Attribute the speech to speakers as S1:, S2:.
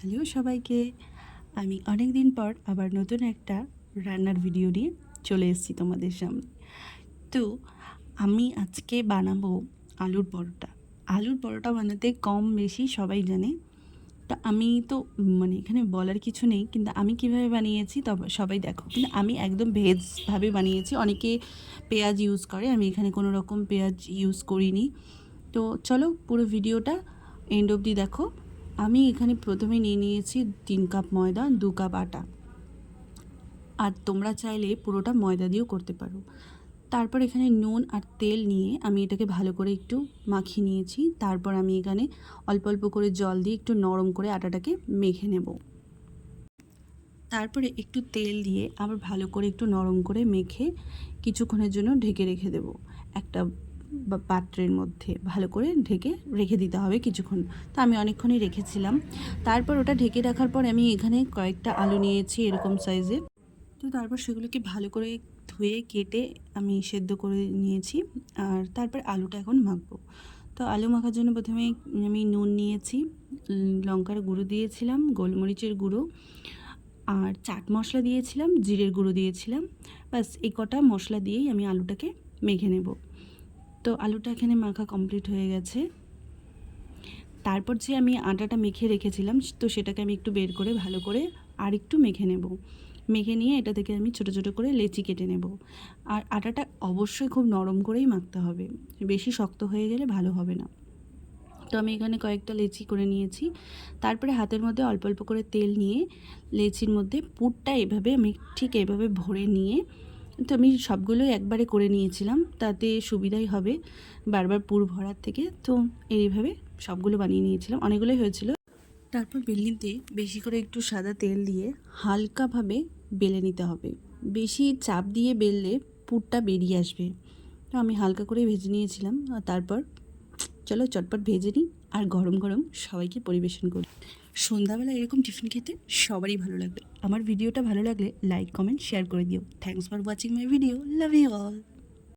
S1: Hello সবাইকে। আমি অনেক দিন পর আবার নতুন একটা রান্নার ভিডিও নিয়ে চলে এসেছি তোমাদের সামনে। তো আমি আজকে বানাবো আলুর পরোটা। আলুর পরোটা বানাতে কম বেশি সবাই জানে। তা আমি তো এখানে বলার কিছু নেই, কিন্তু আমি কিভাবে বানিয়েছি তবে সবাই দেখো। কিন্তু আমি একদম ভেজভাবে বানিয়েছি। অনেকে পেঁয়াজ ইউজ করে, আমি এখানে কোনো রকম পেঁয়াজ ইউজ করিনি। তো চলো পুরো ভিডিওটা এন্ড অবধি দেখো। আমি এখানে প্রথমে নিয়ে নিয়েছি 3 কাপ ময়দা, 2 কাপ আটা। আর তোমরা চাইলে পুরোটা ময়দা দিয়েও করতে পারো। তারপর এখানে নুন আর তেল নিয়ে আমি এটাকে ভালো করে একটু মাখিয়ে নিয়েছি। তারপর আমি এখানে অল্প অল্প করে জল দিয়ে একটু নরম করে আটাটাকে মেখে নেব। তারপরে একটু তেল দিয়ে আবার ভালো করে একটু নরম করে মেখে কিছুক্ষণের জন্য ঢেকে রেখে দেব। একটা পাত্রের মধ্যে ভালো করে ঢেকে রেখে দিতে হবে কিছুক্ষণ। তো আমি অনেকক্ষণই রেখেছিলাম। তারপর ওটা ঢেকে রাখার পর আমি এখানে কয়েকটা আলু নিয়েছি এরকম সাইজের। তো তারপর সেগুলোকে ভালো করে ধুয়ে কেটে আমি সেদ্ধ করে নিয়েছি। আর তারপর আলুটা এখন মাখবো। তো আলু মাখার জন্য প্রথমে আমি নুন নিয়েছি, লঙ্কার গুঁড়ো দিয়েছিলাম, গোলমরিচের গুঁড়ো, আর চাট মশলা দিয়েছিলাম, জিরের গুঁড়ো দিয়েছিলাম। ব্যাস এই কটা মশলা দিয়েই আমি আলুটাকে মেখে নেব। তো আলুটা এখানে মাখা কমপ্লিট হয়ে গেছে। তারপর যে আমি আটাটা মেখে রেখেছিলাম, তো সেটাকে আমি একটু বের করে ভালো করে আর একটু মেখে নেব। মেখে নিয়ে এটা থেকে আমি ছোটো ছোটো করে লেচি কেটে নেব। আর আটাটা অবশ্যই খুব নরম করেই মাখতে হবে, বেশি শক্ত হয়ে গেলে ভালো হবে না। তো আমি এখানে কয়েকটা লেচি করে নিয়েছি। তারপরে হাতের মধ্যে অল্প অল্প করে তেল নিয়ে লেচির মধ্যে পুরটা এভাবে আমি ঠিক এভাবে ভরে নিয়ে, তো আমি সবগুলোই একবারে করে নিয়েছিলাম, তাতে সুবিধাই হবে বারবার পুর ভরার থেকে। তো এইভাবে সবগুলো বানিয়ে নিয়েছিলাম, অনেকগুলোই হয়েছিল। তারপর বেলনিতে বেশি করে একটু সাদা তেল দিয়ে হালকাভাবে বেলে নিতে হবে। বেশি চাপ দিয়ে বেললে পুরটা বেরিয়ে আসবে। তো আমি হালকা করে ভেজে নিয়েছিলাম। আর তারপর চলো চটপট ভেজে নিই আর গরম গরম সবাইকে পরিবেশন করি। সন্ধ্যাবেলা এরকম টিফিন খেতে সবারই ভালো লাগবে। আমার ভিডিওটা ভালো লাগলে লাইক, কমেন্ট, শেয়ার করে দিও। Thanks for watching my video. Love you all.